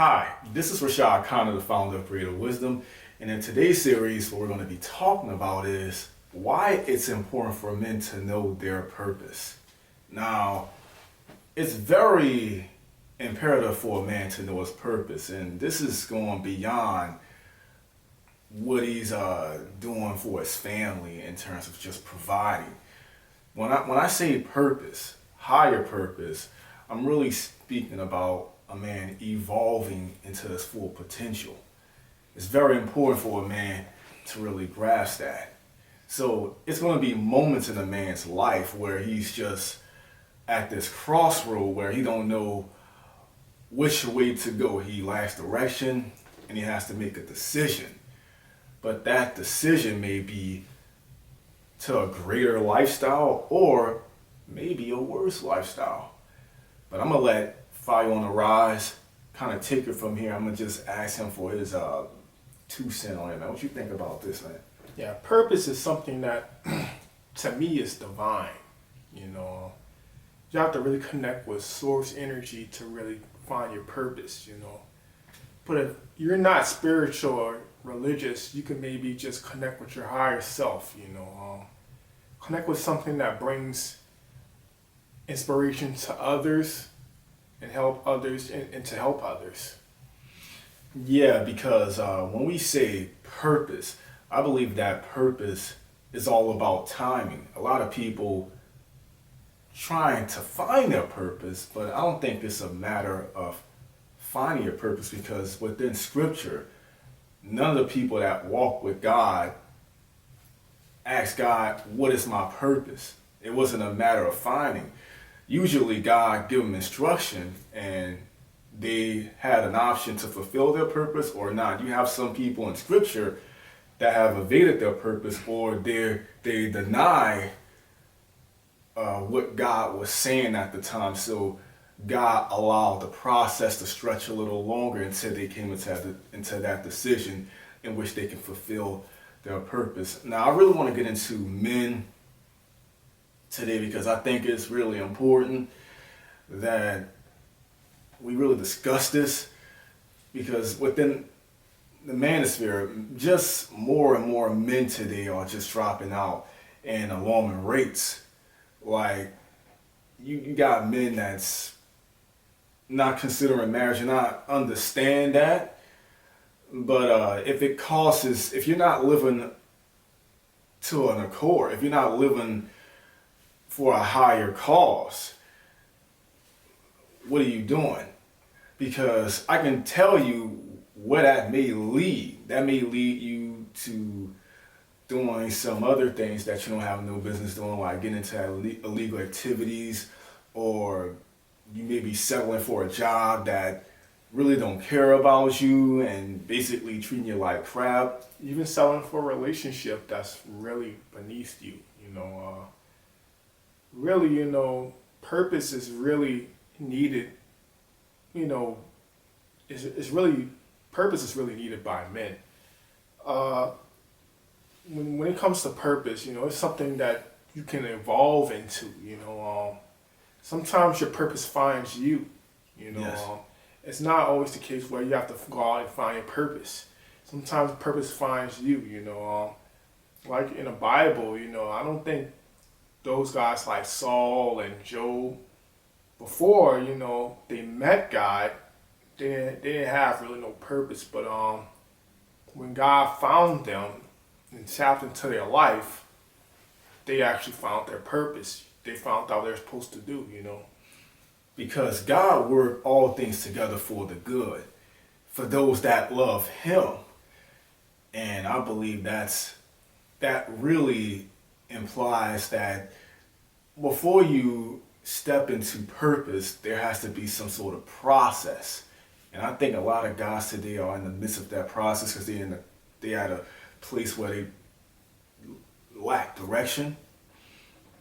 Hi, this is Rashad Connor, the founder of Creative Wisdom, and in today's series, what we're going to be talking about is why it's important for men to know their purpose. Now, it's very imperative for a man to know his purpose, and this is going beyond what he's doing for his family in terms of just providing. When I say purpose, higher purpose, I'm really speaking about a man evolving into his full potential. It's very important for a man to really grasp that. So it's going to be moments in a man's life where he's just at this crossroad where he don't know which way to go. He lacks direction and he has to make a decision. But that decision may be to a greater lifestyle or maybe a worse lifestyle. But I'm going to let Fire on the Rise kind of take it from here. I'm going to just ask him for his 2 cents on it, man. What you think about this, man? Yeah, purpose is something that to me is divine. You know, you have to really connect with source energy to really find your purpose, you know. But if you're not spiritual or religious, you can maybe just connect with your higher self, you know. Connect with something that brings inspiration to others and help others and to help others. Yeah, because when we say purpose, I believe that purpose is all about timing. A lot of people trying to find their purpose, but I don't think it's a matter of finding your purpose because within scripture, none of the people that walk with God ask God, what is my purpose? It wasn't a matter of finding. Usually God give them instruction and they had an option to fulfill their purpose or not. You have some people in scripture that have evaded their purpose or they deny what God was saying at the time. So God allowed the process to stretch a little longer until they came into that decision in which they can fulfill their purpose. Now, I really want to get into men today because I think it's really important that we really discuss this because within the manosphere, just more and more men today are just dropping out in alarming rates. Like, you got men that's not considering marriage and not understand that. But if you're not living to an accord, if you're not living for a higher cause, what are you doing? Because I can tell you where that may lead. That may lead you to doing some other things that you don't have no business doing, like getting into illegal activities, or you may be settling for a job that really don't care about you and basically treating you like crap. Even selling for a relationship that's really beneath you, you know. Really, you know, purpose is really needed, you know, purpose is really needed by men. When it comes to purpose, you know, it's something that you can evolve into, you know. Sometimes your purpose finds you, you know. Yes. It's not always the case where you have to go out and find your purpose. Sometimes purpose finds you, you know. Like in the Bible, you know, I don't think those guys like Saul and Job, before, you know, they met God, they didn't have really no purpose. But when God found them and tapped into their life, they actually found their purpose. They found out they're supposed to do, you know. Because God worked all things together for the good, for those that love Him. And I believe that really implies that before you step into purpose, there has to be some sort of process. And I think a lot of guys today are in the midst of that process because they're at a place where they lack direction.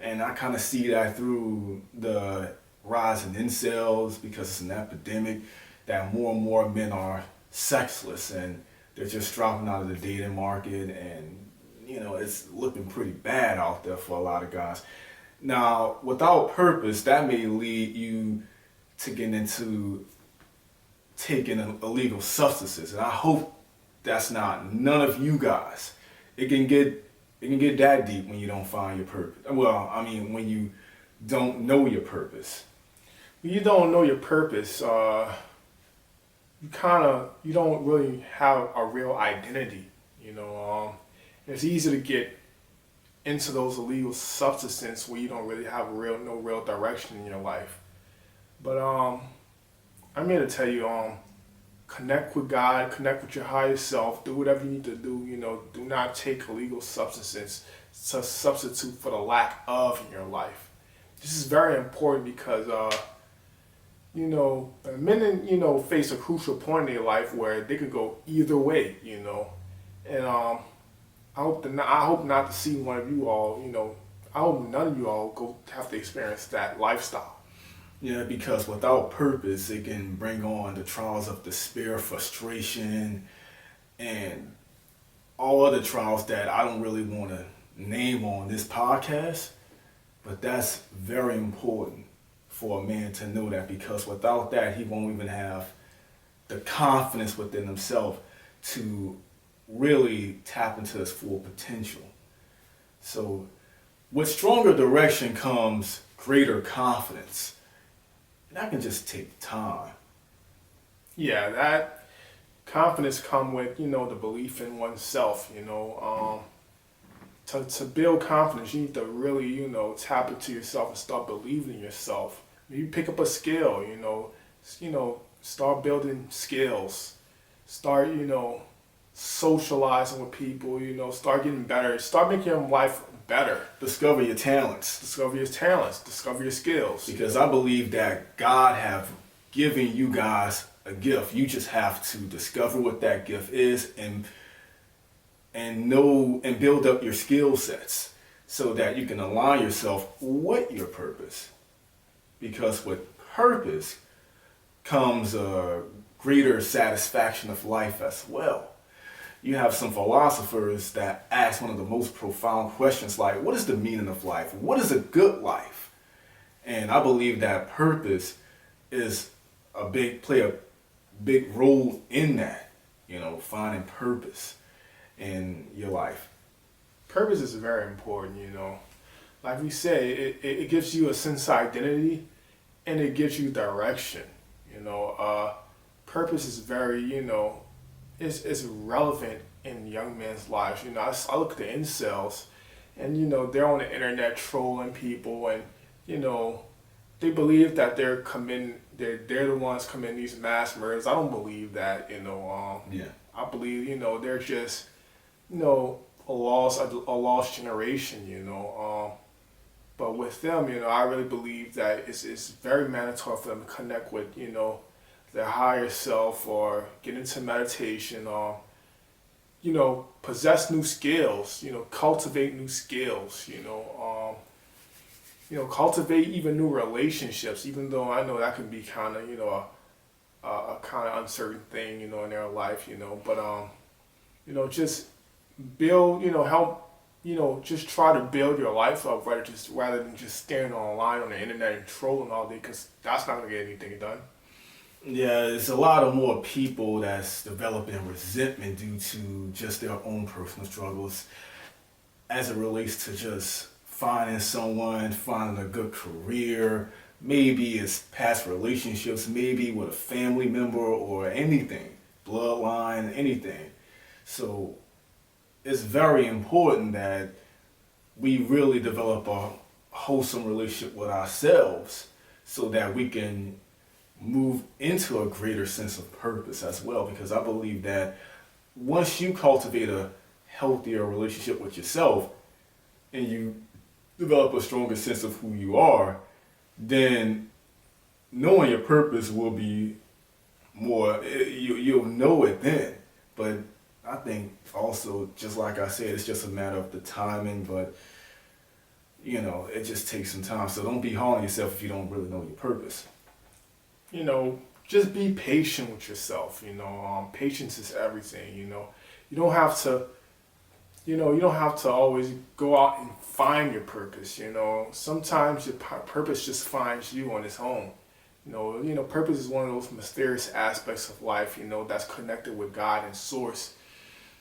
And I kind of see that through the rise in incels because it's an epidemic that more and more men are sexless and they're just dropping out of the dating market, and you know, it's looking pretty bad out there for a lot of guys. Now, without purpose, that may lead you to get into taking illegal substances, and I hope that's not none of you guys. It can get that deep when you don't find your purpose. Well, I mean, when you don't know your purpose. When you don't know your purpose, you don't really have a real identity. It's easy to get into those illegal substances where you don't really have no real direction in your life. But I'm here to tell you, connect with God, connect with your higher self, do whatever you need to do. Do not take illegal substances to substitute for the lack of in your life. This is very important because men face a crucial point in their life where they could go either way. And I hope not to see one of you all. I hope none of you all go have to experience that lifestyle. Yeah, because without purpose, it can bring on the trials of despair, frustration, and all other trials that I don't really want to name on this podcast. But that's very important for a man to know that, because without that, he won't even have the confidence within himself to really tap into his full potential. So with stronger direction comes greater confidence. And that can just take time. Yeah, that confidence come with the belief in oneself. To build confidence, you need to really tap into yourself and start believing in yourself. You pick up a skill, start building skills, start socializing with people, start getting better, start making your life better. Discover your talents. Discover your skills. Because I believe that God have given you guys a gift. You just have to discover what that gift is and know and build up your skill sets so that you can align yourself with your purpose. Because with purpose comes a greater satisfaction of life as well. You have some philosophers that ask one of the most profound questions like, what is the meaning of life? What is a good life? And I believe that purpose is play a big role in that, finding purpose in your life. Purpose is very important, Like we say, it gives you a sense of identity and it gives you direction. Purpose is very, it's relevant in young men's lives. I look at the incels and, they're on the internet trolling people and, they believe that they're the ones committing these mass murders. I don't believe that, Yeah. I believe, they're just, a lost generation, But with them, I really believe that it's very mandatory for them to connect with, their higher self or get into meditation or, possess new skills, cultivate new skills, cultivate even new relationships, even though I know that can be kind of, a kind of uncertain thing, in their life, but, just build, help, just try to build your life up rather than just standing online on the internet and trolling all day, because that's not going to get anything done. Yeah, there's a lot of more people that's developing resentment due to just their own personal struggles as it relates to just finding someone, finding a good career, maybe it's past relationships, maybe with a family member or anything, bloodline, anything. So it's very important that we really develop a wholesome relationship with ourselves so that we can move into a greater sense of purpose as well. Because I believe that once you cultivate a healthier relationship with yourself and you develop a stronger sense of who you are, then knowing your purpose will be more, you'll know it then. But I think also, just like I said, it's just a matter of the timing, but it just takes some time. So don't be hard on yourself if you don't really know your purpose. Just be patient with yourself. Patience is everything. You don't have to. You don't have to always go out and find your purpose. Sometimes your purpose just finds you on its own. Purpose is one of those mysterious aspects of life, that's connected with God and Source,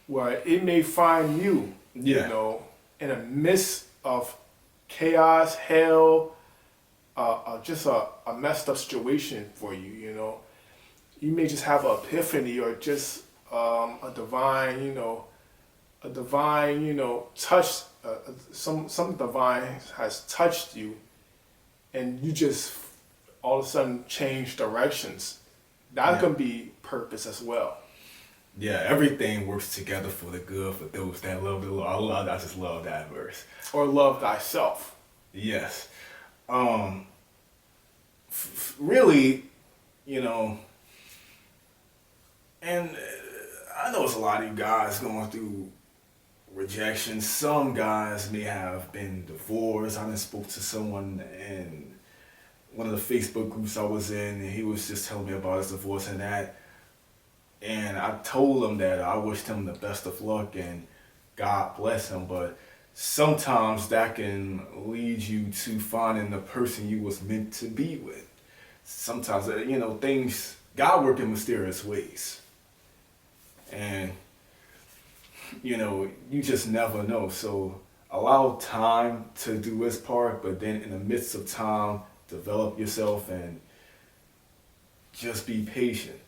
where it may find you, Yeah. in the midst of chaos, hell, just a messed up situation for you. You may just have an epiphany or just a divine, touch. Some divine has touched you, and you just all of a sudden change directions. That Yeah. can be purpose as well. Yeah, everything works together for the good for those that love the Lord. I just love that verse. Or love thyself. Yes. Um, really, you know, and I know it's a lot of you guys going through rejection. Some guys may have been divorced. I done spoke to someone in one of the Facebook groups I was in, and he was just telling me about his divorce and that. And I told him that I wished him the best of luck and God bless him. But sometimes that can lead you to finding the person you was meant to be with. Sometimes, things, God work in mysterious ways. And, you just never know. So allow time to do its part, but then in the midst of time, develop yourself and just be patient.